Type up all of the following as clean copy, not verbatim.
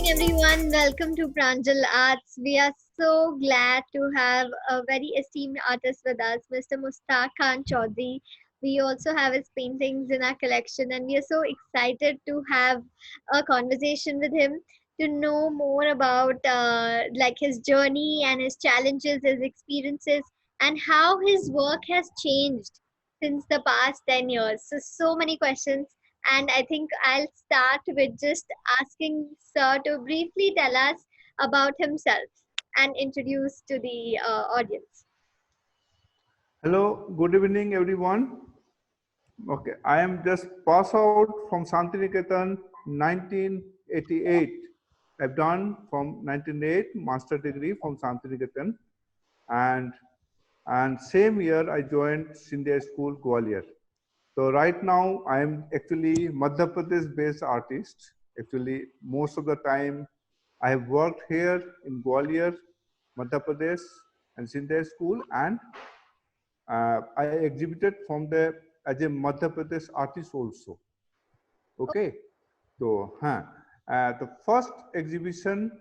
everyone. Welcome to Pranjal Arts. We are so glad to have a very esteemed artist with us, Mr. Mustaq Khan Chaudhary. We also have his paintings in our collection, and we are so excited to have a conversation with him to know more about like his journey and his challenges, his experiences, and how his work has changed since the past 10 years. So many questions, and I think I'll start with just asking Sir to briefly tell us about himself and introduce to the audience. Hello, good evening, everyone. Okay, I am just pass out from Santiniketan 1988. I've done from 1988 master degree from Santiniketan, and same year I joined Sindhya School Gwalior. So right now I am actually Madhya Pradesh based artist. Actually, most of the time I have worked here in Gwalior, Madhya Pradesh, and Sindhya School, and I exhibited from the as a Madhya Pradesh artist also. Okay, so the first exhibition,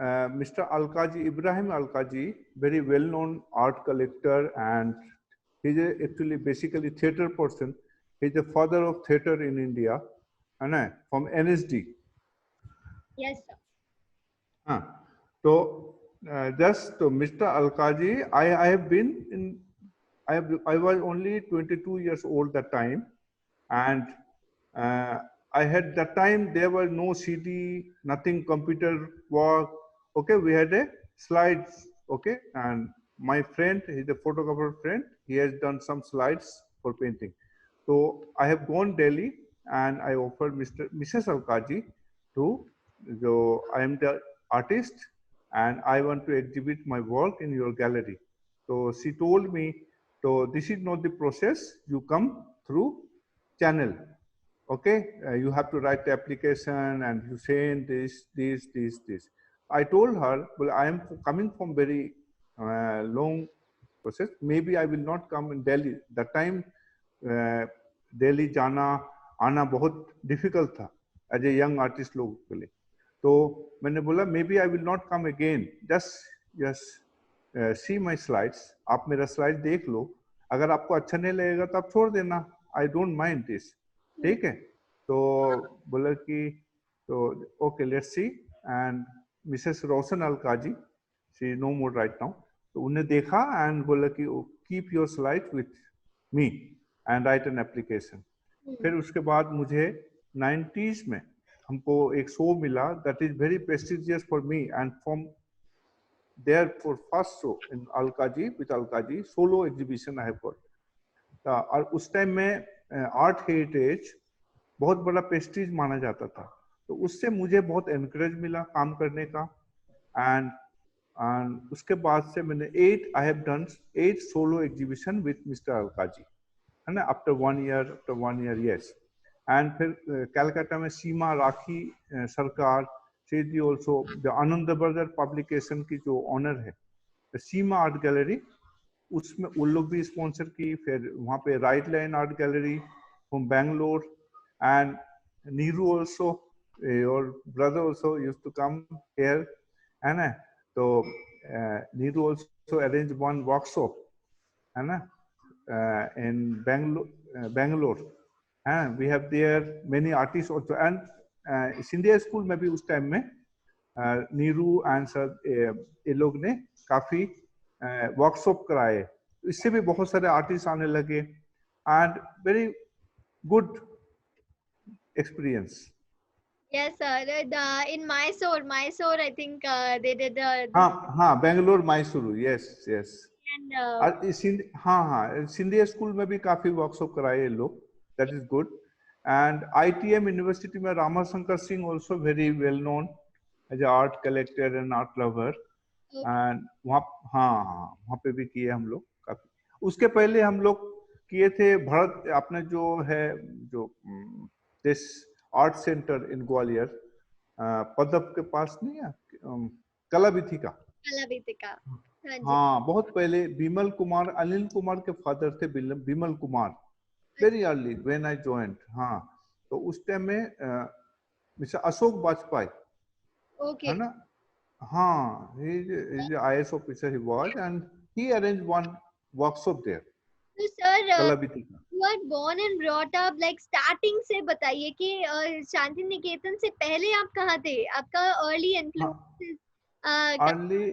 Mr. Alkaji Ibrahim Alkaji, very well-known art collector, and he's actually basically theater person. He's the father of theater in India, and from NSD. Yes, sir. So just to Mr. Alkaji, I have been in. I was only 22 years old that time, and I had that time there was no CD, nothing computer work. Okay, we had a slides. Okay, and my friend, he's a photographer friend. He has done some slides for painting. So I have gone Delhi and I offered Mrs. Alkaji to. So I am the artist and I want to exhibit my work in your gallery. So she told me, so this is not the process. You come through channel. Okay, you have to write the application and you send this. I told her, well, I am coming from very long process. Maybe I will not come in Delhi. That time, Delhi जाना आना बहुत difficult था as a young artist लोगों के लिए. तो मैंने बोला maybe I will not come again, just yes see my slides, आप मेरा स्लाइड देख लो, अगर आपको अच्छा नहीं लगेगा तो आप छोड़ देना, आई डोंट माइंड दिस. ठीक है, तो बोला कि तो okay let's see. And Mrs Roshan Alkazi, she know more right now, तो उन्हें देखा एंड बोला कि keep your slide with me and right an application. फिर उसके बाद मुझे 90s में हमको एक शो मिला that is very prestigious for me and from there for first show in Alkazi with Alkazi solo exhibition I have got. और उस टाइम में आर्ट हेरिटेज बहुत बड़ा प्रेस्टीज माना जाता था, तो उससे मुझे बहुत एनकरेज मिला काम करने का. एंड उसके बाद से मैंने I have done 8 solo exhibition with mister Alkazi, है ना, आफ्टर 1 ईयर यस. एंड फिर कलकत्ता में सीमा राखी सरकार she the also the Anand burger publication की जो ऑनर है सीमा आर्ट गैलरी, उसमें उन लोग भी स्पॉन्सर की. फिर वहाँ पे right line art gallery from Bangalore and Neeru also your brother also use to come here, है ना. तो Neeru also arrange one workshop, है ना, in Bangalore, and we have there many artists also. And Sindhya School में भी उस टाइम में Neeru and sir ये लोग ने काफी वर्कशॉप कराए, इससे भी बहुत सारे आर्टिस्ट आने लगे and very good experience. Yes, sir. In Mysore, I think they did. हाँ, Bangalore Mysuru, yes yes. And हाँ, सिंधिया स्कूल में भी काफी वर्कशॉप कराए ये लोग, that is good. And ITM university में Ramashankar Singh also very well known as a art collector and art lover, and वहाँ पे भी किए हम लोग काफी. उसके पहले हम लोग किए थे भरत, अपने जो है जो दिस आर्ट सेंटर इन ग्वालियर, पदप के पास नहीं है, कलाभिथिका. हाँ, बहुत पहले बिमल कुमार, अनिल कुमार के फादर थे Bimal Kumar, very early when I joined. हाँ, तो उस टाइम में मिस्टर अशोक वाजपेयी, है Okay. ना? हाँ, he is a IAS officer he was, and he arranged one workshop there, तो सर, कलाविति का। you are born and brought up like starting से बताइए कि शांति निकेतन से पहले आप कहाँ थे? आपका early हाँ, influences अर्ली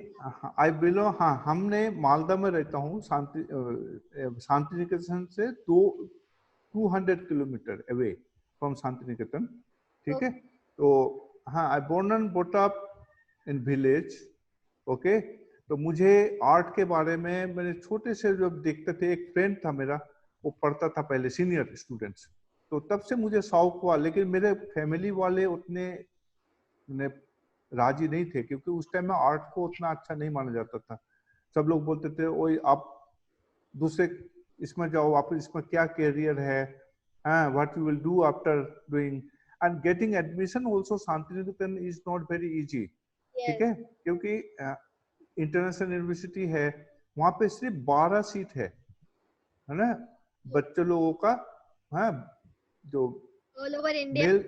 आई बिलोंग, हाँ, हमने मालदा में रहता हूँ, शांति निकेतन से 200 kilometre away from Shanti Niketan, ठीक है? तो हाँ, I born and brought up in village, okay. तो मुझे आर्ट के बारे में मैंने छोटे से जब देखते थे, एक फ्रेंड था मेरा, वो पढ़ता था पहले सीनियर स्टूडेंट्स, तो तब से मुझे शौक हुआ, लेकिन मेरे फैमिली वाले उतने मैंने राजी नहीं थे, क्योंकि उस टाइम में आर्ट को उतना अच्छा नहीं माना जाता था। सब लोग बोलते थे, ओए आप दूसरे इसमें जाओ, आप इसमें क्या कैरियर है, हाँ, what you will do after doing, and getting admission also Shanti Niketan is not very easy, ठीक yes, है? क्योंकि इंटरनेशनल यूनिवर्सिटी है, वहां पे सिर्फ 12 सीट है ना, बच्चे लोगों का, हाँ, जो all over India. मेल,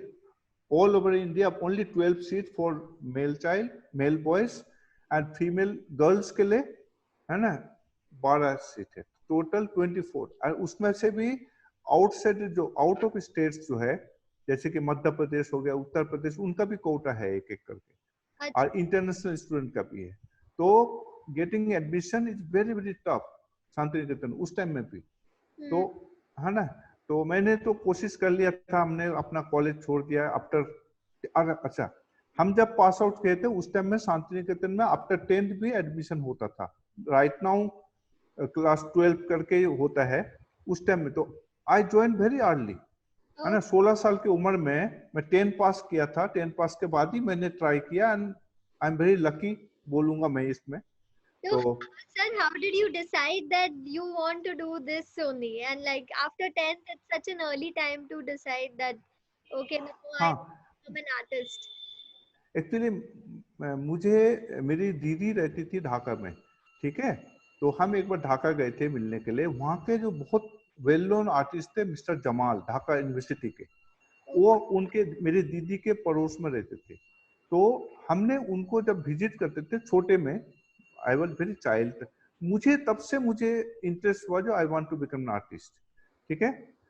all over India only 12 seats for male child, male boys, and female girls के लिए, है ना, 12 सीट है, टोटल 24, और उसमें से भी आउटसाइड, जो आउट ऑफ स्टेट्स जो है, जैसे कि मध्य प्रदेश हो गया, उत्तर प्रदेश, उनका भी कोटा है एक एक करके, अच्छा, और इंटरनेशनल स्टूडेंट का भी है। तो getting admission is very very tough Shanti Niketan उस टाइम में भी, तो है ना। तो मैंने तो कोशिश कर लिया था, हमने अपना कॉलेज छोड़ दिया आफ्टर, अच्छा, हम जब पास आउट किए थे उस टाइम में शांति निकेतन में आफ्टर 10th भी एडमिशन होता था। राइट नाउ क्लास 12 करके होता है, उस टाइम में तो आई ज्वाइन वेरी अर्ली, है ना, 16 साल की उम्र में मैं 10 पास किया था। 10 पास के बाद ही मैंने ट्राई किया, and I am very lucky बोलूंगा मैं इसमें। so तो sir, how did you decide that you want to do this only? And like after 10th, it's such an early time to decide that, okay, now I हाँ, am an artist. Actually मुझे, मेरी दीदी रहती थी ढाका में, ठीक है? तो हम एक बार ढाका गए थे मिलने के लिए, वहाँ के जो बहुत वेल नोन आर्टिस्ट थे मिस्टर जमाल, ढाका यूनिवर्सिटी के, वो उनके, मेरी दीदी के पड़ोस में रहते थे। तो हमने उनको जब विजिट करते थे छोटे में, आई वॉज वेरी चाइल्ड, मुझे तब से मुझे इंटरेस्ट हुआ जो I want to become an artist, ठीक है?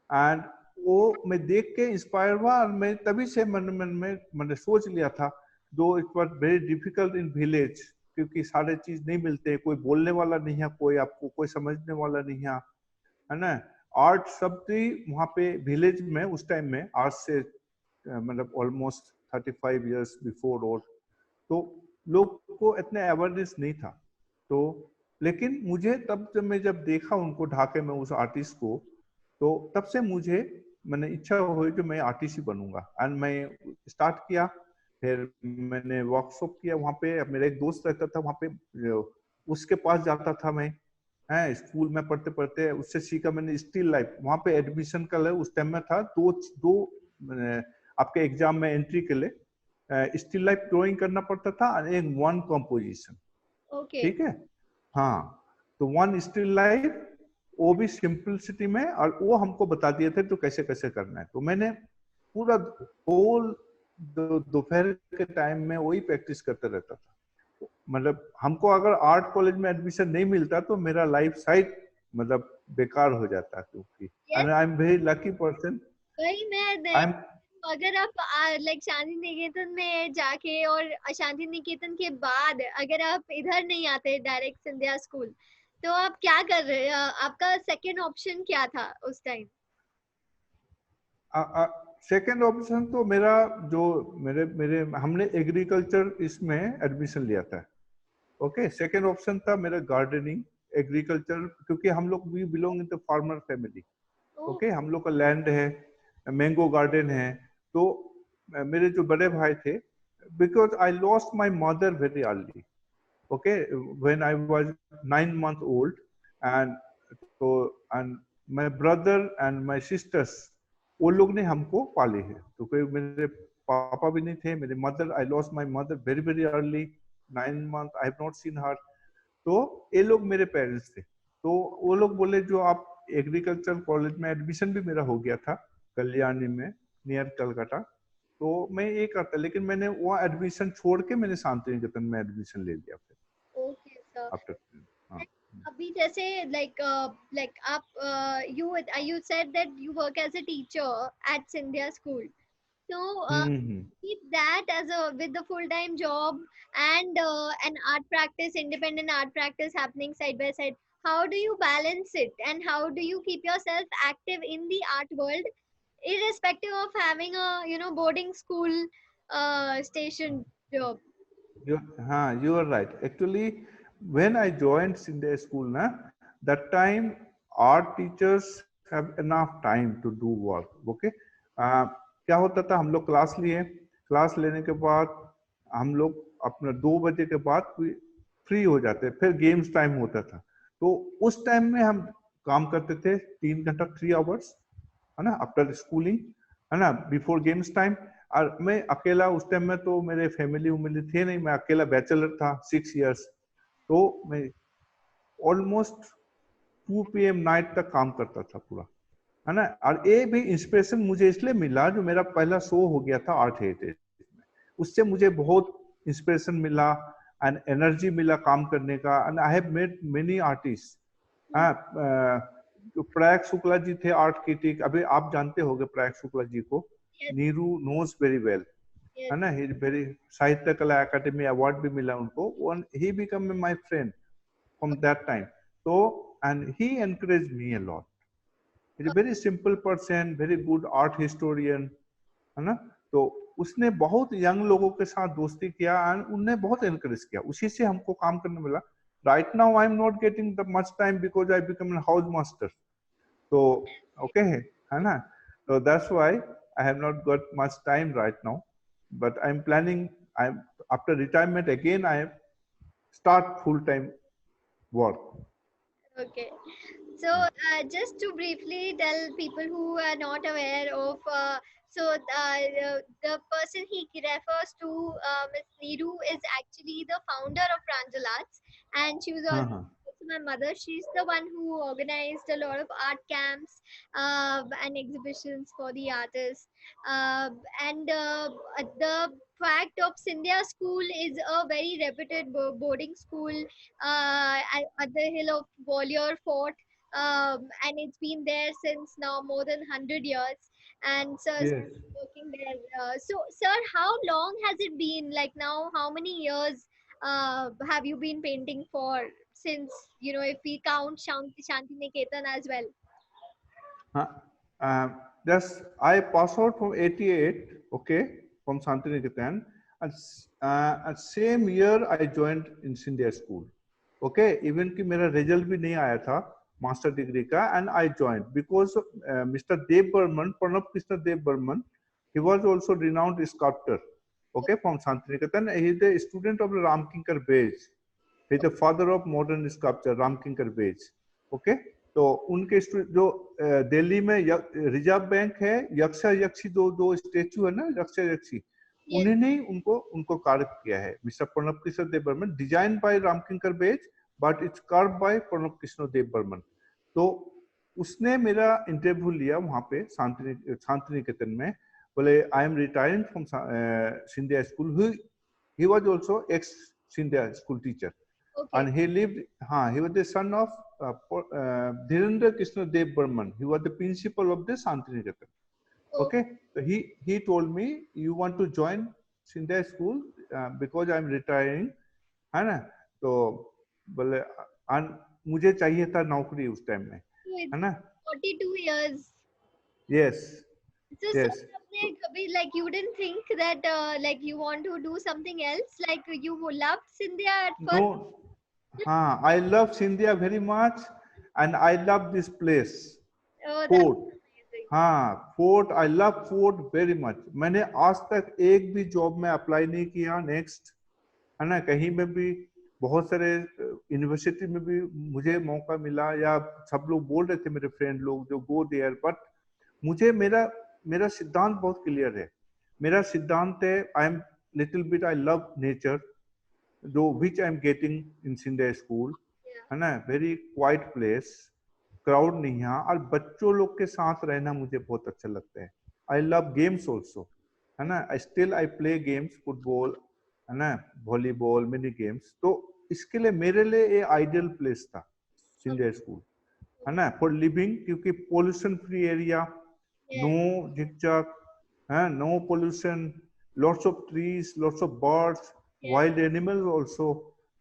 एंड वो मैं देख के इंस्पायर हुआ, और मैं तभी से मन मन में मैंने सोच लिया था, दो it was very difficult in village, क्योंकि सारे चीज नहीं मिलते, कोई बोलने वाला नहीं है, कोई आपको कोई समझने वाला नहीं है ना। आर्ट सब थी वहाँ पे विलेज में उस टाइम में, आज से मतलब ऑलमोस्ट 35 इयर्स बिफोर, और तो लोग को इतने अवेयरनेस नहीं था। तो लेकिन मुझे तब जब मैं जब देखा उनको ढाके में उस आर्टिस्ट को, तो तब से मुझे मैंने इच्छा हुई कि मैं आर्टिस्ट ही बनूंगा, एंड मैं स्टार्ट किया। फिर मैंने वर्कशॉप किया वहाँ पे, मेरा एक दोस्त रहता था वहाँ पे, उसके पास जाता था मैं, है, स्कूल में पढ़ते पढ़ते उससे सीखा मैंने स्टिल लाइफ। वहाँ पे एडमिशन का उस टाइम में था दो दो आपके एग्जाम में एंट्री के लिए स्टिल लाइफ ड्राइंग करना पड़ता था, और एक वन कंपोजिशन, Okay. ठीक है? हाँ, तो वन स्टिल लाइफ, वो भी सिंपलिसिटी में, और वो हमको बता दिए थे तो कैसे कैसे करना है। तो मैंने पूरा होल दोपहर के टाइम में वही प्रैक्टिस करते रहता था। मतलब हमको अगर आर्ट कॉलेज में एडमिशन नहीं मिलता तो मेरा लाइफ साइड मतलब बेकार हो जाता, क्योंकि Yes, and I am very lucky person. वही मैं आई एम, अगर आप लाइक शांति निकेतन में जाके और शांति निकेतन के बाद अगर आप इधर नहीं आते डायरेक्ट सिंधिया स्कूल, तो आप क्या कर रहे? आपका सेकंड ऑप्शन क्या था उस टाइम? सेकेंड ऑप्शन तो मेरा, जो मेरे मेरे हमने एग्रीकल्चर इसमें एडमिशन लिया था, ओके। सेकेंड ऑप्शन था मेरा गार्डनिंग, एग्रीकल्चर, क्योंकि हम लोग we belong in the farmer family, oh, okay. हम लोग का लैंड है, मैंगो गार्डन है। तो मेरे जो बड़े भाई थे, because I lost my mother very early, okay, when I was 9 months old, and तो and my brother and my sisters, वो लोग ने हमको पाले हैं। तो कोई मेरे पापा भी नहीं थे, मेरे mother, I lost my mother very very early, 9 months I have not seen हर। तो ये लोग मेरे पेरेंट्स थे। तो वो लोग बोले जो आप एग्रीकल्चर कॉलेज में, एडमिशन भी मेरा हो गया था कल्याणी में, नियर कलकत्ता। तो मैं ये करता, लेकिन मैंने वो एडमिशन छोड़ के मैंने शांति निकेतन में एडमिशन ले लिया फिर ओके सर। आफ्टर। हाँ। अभी जैसे like आप you said that you work as a teacher at Scindia School. So hmm. keep that as a with the full time job and an art practice, independent art practice happening side by side. How do you balance it, and how do you keep yourself active in the art world, irrespective of having a boarding school station job? हाँ, you are right. Actually, when I joined Sunday school, na, that time art teachers have enough time to do work. Okay, क्या होता था, हम लोग class लिए, class लेने के बाद हम लोग अपना 2 बजे के बाद फ्री हो जाते, फिर गेम्स टाइम होता था। तो उस टाइम में हम काम करते थे 3 घंटा, 3 आवर्स, है ना, आफ्टर स्कूलिंग, है ना, बिफोर गेम्स टाइम। और मैं अकेला उस टाइम में, तो मेरे फैमिली उमिली थे नहीं, मैं अकेला बैचलर था 6 इयर्स। तो मैं ऑलमोस्ट 2 PM नाइट तक काम करता था पूरा, है ना। और ये भी इंस्पिरेशन मुझे इसलिए मिला, जो मेरा पहला शो हो गया था आर्ट हेरिटेज में, उससे मुझे बहुत इंस्पिरेशन मिला एंड एनर्जी मिला काम करने का। And I have made many artist. हाँ, जो प्रयाग शुक्ला जी थे आर्ट क्रिटिक, अभी आप जानते होंगे प्रयाग शुक्ला जी को, Yes, Neeru knows very well, yes. है ना। ही वेरी, साहित्य कला अकादमी अवार्ड भी मिला उनको, he become my friend from that time. तो and he encourage me a lot. Is a very simple person, very good art historian, है ना। तो उसने बहुत यंग लोगों के साथ दोस्ती किया एंड उनने बहुत एनकरेज किया, उसी से हमको काम करने मिला। Right now I am not getting the much time because I become an house master. तो ओके, है ना। So that's why I have not got much time right now, but I'm planning. I'm after retirement again. I start full time work. Okay. So, just to briefly tell people who are not aware of, the person he refers to, Miss Neeru, is actually the founder of Pranjal Arts, and she was हाँ also हाँ my mother. She's the one who organized a lot of art camps and exhibitions for the artists. And the fact of Scindia School is a very reputed boarding school at the hill of Gwalior Fort, and it's been there since now more than 100 years. And sir yes. working there. So, sir, how long has it been? Like now, how many years have you been painting for? Since if we count Shanti Niketan as well. हाँ, just I pass out from 88. Okay, from Santiniketan, and same year I joined in Scindia school. Okay, even कि मेरा result भी नहीं आया था master degree का, and I joined because mister Dev Burman, Pranab Krishna Dev Burman, he was also renowned sculptor, okay, from Santiniketan. He is the student of Ramkinkar Bej. He is the father of modern sculpture, Ramkinkar Bej. Okay, तो उनके जो दिल्ली में reserve bank है, यक्षा यक्षी, दो दो statue है ना, यक्षा यक्षी, Yes. उन्होंने उनको उनको कार्व किया है। Mister Pranab Krishna Dev Burman, design by Ramkinkar Baij, but it's carve by Pranab Krishna Dev Burman. तो उसने मेरा इंटरव्यू लिया वहां पे शांति निकेतन में, बोले I am retiring from Scindia school. He was also x Scindia school teacher, Okay. and he lived, he was the son of Dhirendra Krishna Dev Burman. He was the principal of the Santiniketan. Okay. Okay, so he told me, you want to join Sindhya school because I'm retiring, है ना। तो बोले, and मुझे चाहिए था नौकरी उस time में, So it's है ना। 42 years. Yes, So, sir, yes. आपने कभी like you didn't think that like you want to do something else? Like you loved Scindia at first? No, I love Sindhya very much, and I love this place, Oh, that's Fort. amazing. हाँ, fort, I love fort very much. मैंने आज तक एक भी job में apply नहीं किया next, है ना, कहीं में भी। बहुत सारे यूनिवर्सिटी में भी मुझे मौका मिला, या सब लोग बोल रहे थे मेरे फ्रेंड लोग जो गो देयर, बट मुझे मेरा मेरा सिद्धांत बहुत क्लियर है। मेरा सिद्धांत है, I am little bit, I love nature, जो which I am getting in Scindia school, Yeah. है ना। वेरी क्वाइट प्लेस, क्राउड नहीं है, और बच्चों लोग के साथ रहना मुझे बहुत अच्छा लगता है। आई लव गेम्स ऑल्सो, है ना. I play games, football, है ना, volleyball, many games. तो इसके लिए मेरे लिए ये आइडियल प्लेस था सिंधिया स्कूल, है ना, फॉर लिविंग, क्योंकि pollution free area, no Yes, झिकझक, है, no pollution, lots of trees, lots of birds, yes, wild animals also,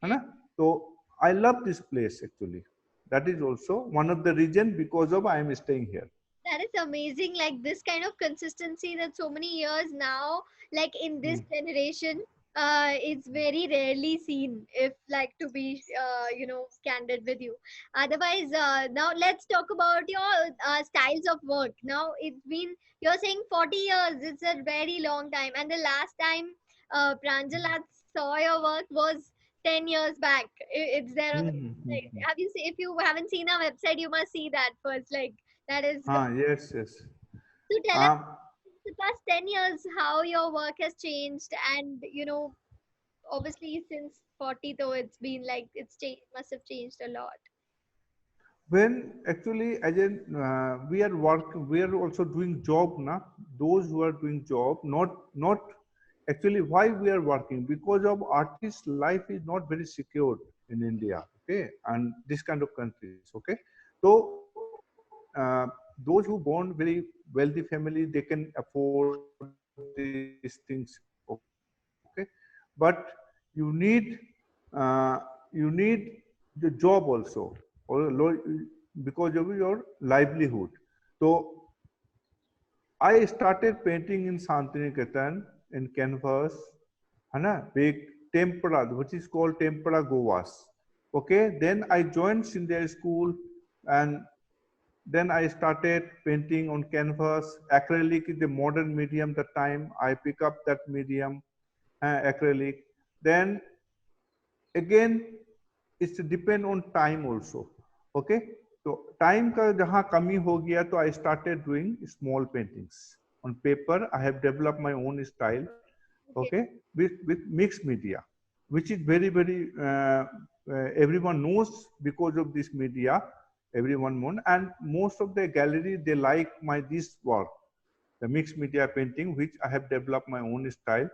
है yes. ना. तो I love this place actually. That is also one of the reason because of I am staying here. That is amazing. Like this kind of consistency that so many years now, like in this Hmm. generation, it's very rarely seen. If like to be, candid with you. Otherwise, now let's talk about your styles of work. Now it's been, you're saying 40 years. It's a very long time. And the last time Pranjal had saw your work was 10 years back. It's there on the Hmm. Hmm. website. Hmm. Have you seen? If you haven't seen our website, you must see that first. Like that is. Yes, yes. So tell us Um, the past 10 years how your work has changed, and obviously since 40 though it's been like it's changed, must have changed a lot. when actually as in we are also doing job na, those who are doing job, not actually why we are working, because of artist life is not very secured in India, okay, and this kind of countries, okay. So those who born very wealthy family, they can afford these things, okay, but you need you need the job also, or because of your livelihood. So I started painting in Santiniketan in canvas, है ना, big tempera, which is called tempera govas. Okay, then I joined Sindhya school, and then I started painting on canvas. Acrylic is the modern medium. That time I pick up that medium, acrylic. Then again it's depend on time also, okay. तो time का जहाँ कमी हो गया, तो I started doing small paintings on paper. I have developed my own style, Okay. okay, with mixed media, which is very everyone knows because of this media, everyone known, and most of the gallery they like my this work, the mixed media painting, which I have developed my own style.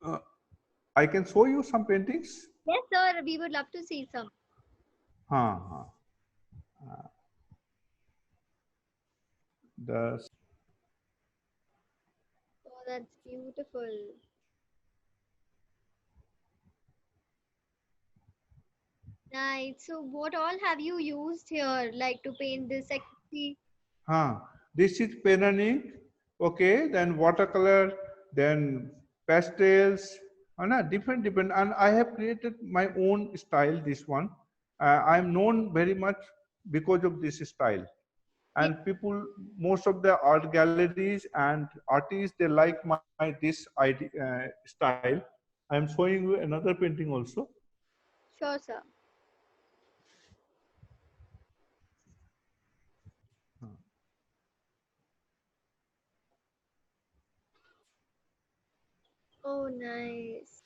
uh, I can show you some paintings. Yes, sir. We would love to see some. हाँ हाँ. The Oh, that's beautiful. Nice. So, what all have you used here, like to paint this? I can see. this is pen and ink, okay, then watercolor, then pastels, and different, and I have created my own style. This one, I am known very much because of this style, Yeah, and people, most of the art galleries and artists, they like my this idea, style. I am showing you another painting also. sure, sir. Oh, nice.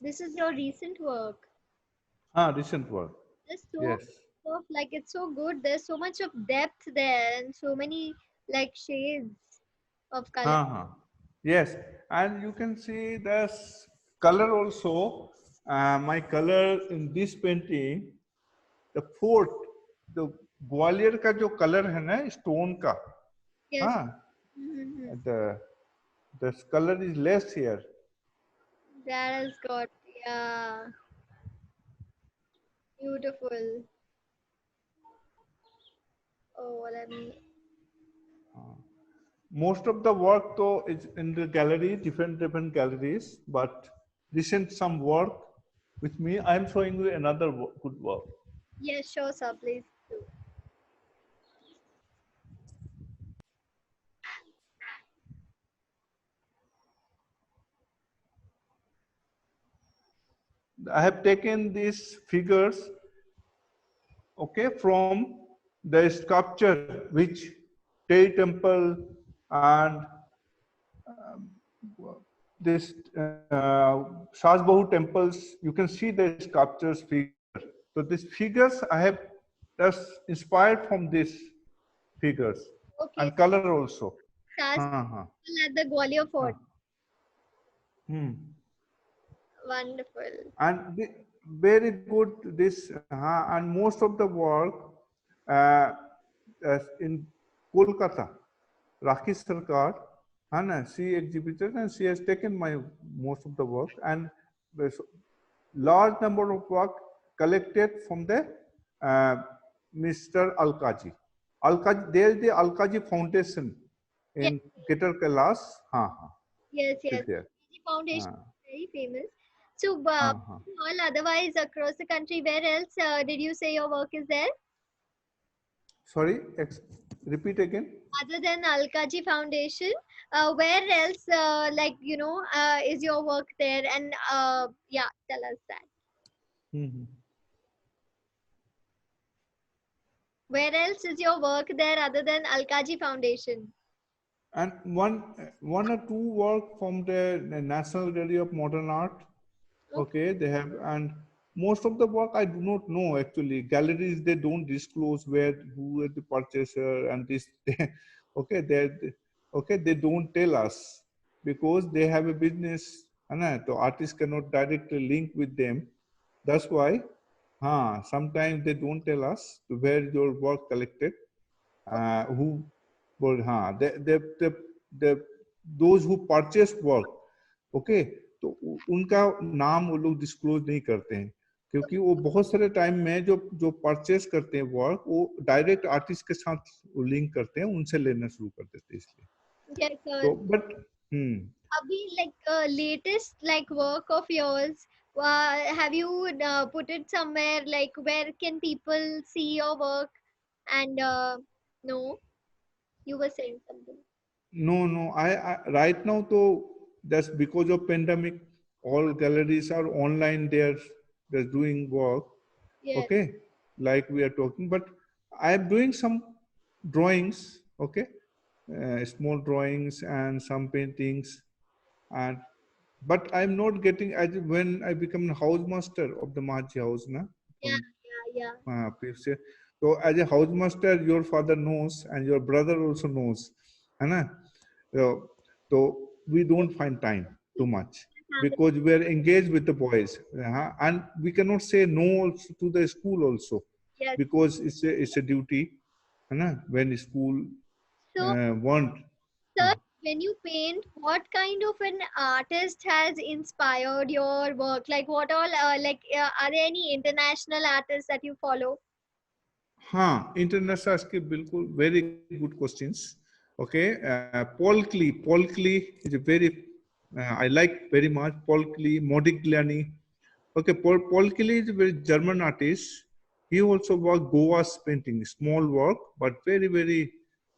This is your recent work. Recent work. There's so Yes. much of like it's so good. There's so much of depth there and so many like shades of color. Uh-huh. Yes, and you can see this color also. My color in this painting, the fourth, the Gwalior का जो color है ना stone का, Yes. हाँ, Mm-hmm. the the color is less here. That has got, yeah, beautiful. Oh, let me. Most of the work though is in the gallery, different galleries, but recent some work with me. I am showing you another good work. Yes, sure, sir. Please do. I have taken these figures, okay, from the sculpture which Tay Temple and this Shasbahu temples, you can see the sculptures figure. So these figures I have just inspired from these figures Okay. and color also. cast हाँ हाँ at the Gwalior हाँ Fort. Hmm Wonderful. and very good this and most of the work uh, in Kolkata, Rakhi Sarkar, Hannah, she exhibited and she has taken my most of the work and there's large number of work collected from the uh, Mr. Alkaji. Alkaji, there is the Alkaji Foundation Yes, in Greater Kailash, yes, is yes. there. The foundation Uh, is very famous. So, uh. all otherwise across the country, where else did you say your work is there? Sorry, repeat again. Other than Alkaji Foundation, where else, is your work there? And yeah, tell us that. Mhm. Where else is your work there other than Alkaji Foundation? And one or two work from the National Gallery of Modern Art. Okay. Okay, they have, and most of the work I do not know actually. Galleries they don't disclose where who is the purchaser and this. Okay, they don't tell us because they have a business. And the artist cannot directly link with them. That's why, sometimes they don't tell us where your work collected, who, but the those who purchase work, okay, तो उनका नाम वो लोग disclose नहीं करते हैं क्योंकि वो बहुत सारे टाइम में जो जो परचेस करते हैं वर्क वो डायरेक्ट आर्टिस्ट के साथ लिंक करते हैं उनसे लेना शुरू कर देते हैं इसलिए Yes, sir. तो but hmm Abhi, like latest like work of yours, have you put it somewhere? Like where can people see your work? And no, you were saying something. no, I right now though that's because of pandemic all galleries are online, they're doing work, Yes. okay, like we are talking, but I am doing some drawings, okay, small drawings and some paintings, and but I'm not getting as when I become a house master of the Machi house na Yeah, from yeah, previous year. So as a house master your father knows and your brother also knows, है ना? So we don't find time too much yeah. because we are engaged with the boys, and we cannot say no also to the school also Yes. because it's a duty, है ना? When school So, want. sir, when you paint, what kind of an artist has inspired your work? Like, what all, are there any international artists that you follow? हाँ international के बिल्कुल very good questions. Okay, Paul Klee is a very I like very much Paul Klee, Modigliani. Okay, Paul Klee is a very German artist. He also worked Goa's painting, small work, but very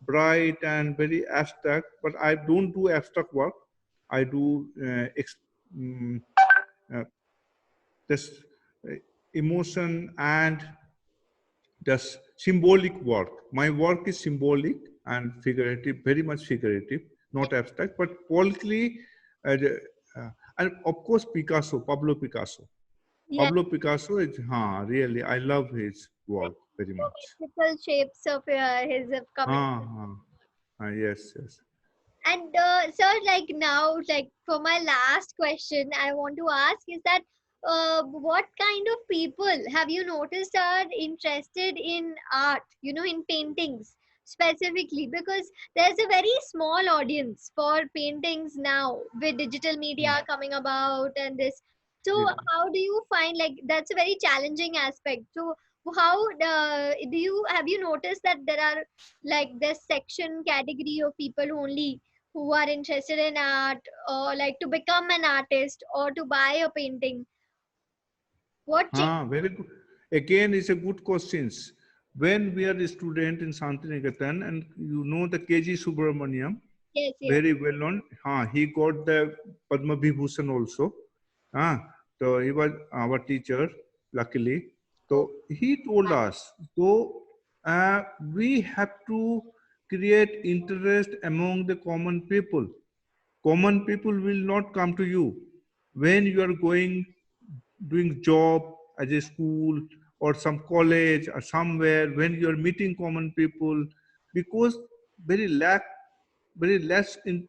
bright and very abstract. But I don't do abstract work. I do mm, uh, this emotion and just symbolic work. My work is symbolic and figurative, very much figurative, not abstract. But Paul Klee, and of course Picasso, Pablo Picasso. Yeah, Pablo Picasso is, really, I love his work very much. typical shapes of his coming. Yes. And sir, like now, like for my last question, I want to ask is that what kind of people have you noticed are interested in art, in paintings specifically? Because there's a very small audience for paintings now with digital Hmm. media coming about and this. So, Yeah. how do you find like that's a very challenging aspect? So, how do you have you noticed that there are like this section category of people only who are interested in art or like to become an artist or to buy a painting? What change? Very good. Again, it's a good questions. When we are a student in Santiniketan, and you know the KG Subramaniam, Yes, yes. very well known. He got the Padma Vibhushan also. So he was our teacher, luckily. Oh, So he told us, so we have to create interest among the common people. Common people will not come to you when you are going doing job as a school or some college or somewhere when you are meeting common people because very lack. very less in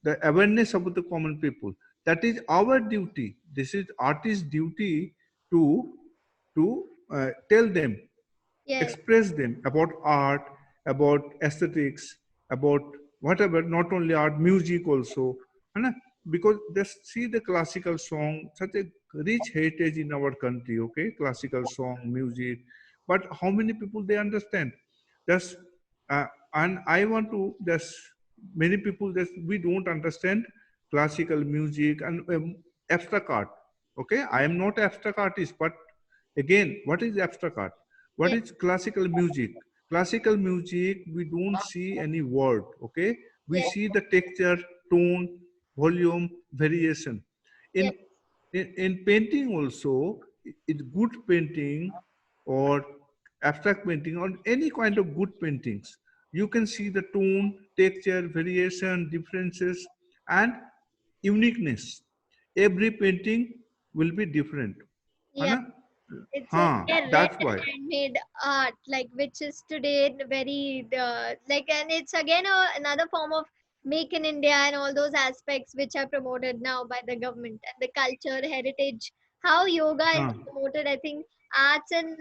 the awareness of the common people. That is our duty. This is artist's duty to tell them, Yes, express them about art, about aesthetics, about whatever, not only art, music also. है ना? Because just see the classical song, such a rich heritage in our country, okay? Classical song, music. But how many people they understand? Just, and I want to just, many people just, we don't understand classical music and abstract art. Okay, I am not abstract artist, but again, what is abstract art? What yes, is classical music? Classical music, we don't see any word, okay? We yes, see the texture, tone, volume, variation. yes, In, in painting also, it's good painting or abstract painting or any kind of good paintings. You can see the tone, texture, variation, differences, and uniqueness. Every painting will be different. है yes. ना? It's only हाँ, a rare that's why. handmade art, like which is today very like, and it's again another form of make in India and all those aspects which are promoted now by the government and the culture, heritage. How yoga is हाँ, promoted, I think arts and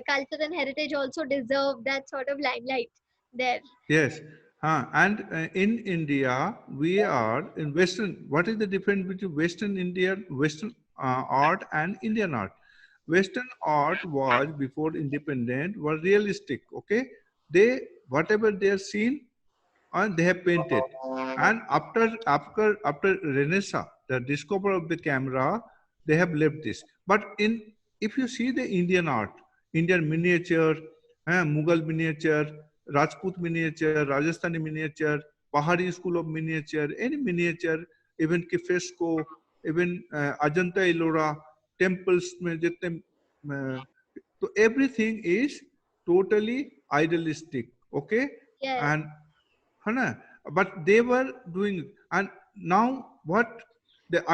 culture and heritage also deserve that sort of limelight there. yes. And in India, we are in Western. What is the difference between Western India, Western art and Indian art? Western art was before independent was realistic. Okay, they whatever they are seen and they have painted. And after Renaissance, the discovery of the camera, they have left this. But in if you see the Indian art, Indian miniature, Mughal miniature, Rajput miniature, Rajasthani miniature, Pahari school of miniature, any miniature, even कि fresco, even Ajanta Ellora, temples में जितने so everything is totally idealistic, okay? Yes, And Hana, but they were doing it. And now what the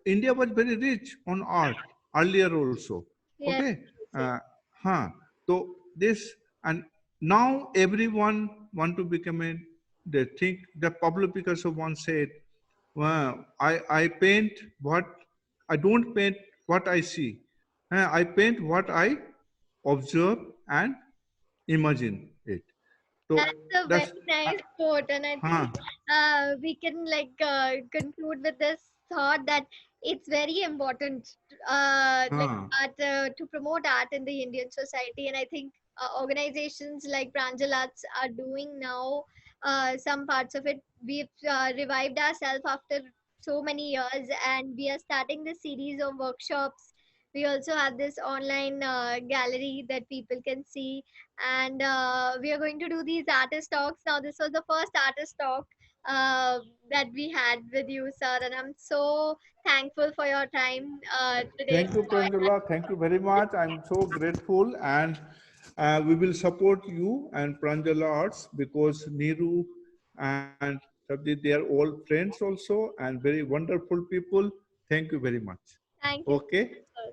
India was very rich on art earlier also. yes, Okay. yes, Huh. So this and now everyone want to become a they think the Pablo Picasso once said, well, I paint what I don't paint what I see. I paint what I observe and imagine it. So that's a very that's nice quote, and I think huh, we can like conclude with this thought that it's very important, like huh. art, to promote art in the Indian society, and I think organizations like Pranjal Arts are doing now some parts of it. We've revived ourselves after so many years, and we are starting this series of workshops. We also have this online gallery that people can see, and we are going to do these artist talks. Now this was the first artist talk uh, that we had with you, sir, and I'm so thankful for your time today Thank to you, join us. Pranjala. Thank you very much. I'm so grateful, and we will support you and Pranjala Arts because Neeru and Sabdi, they are all friends also and very wonderful people. Thank you very much. Thank you so Okay. much, sir.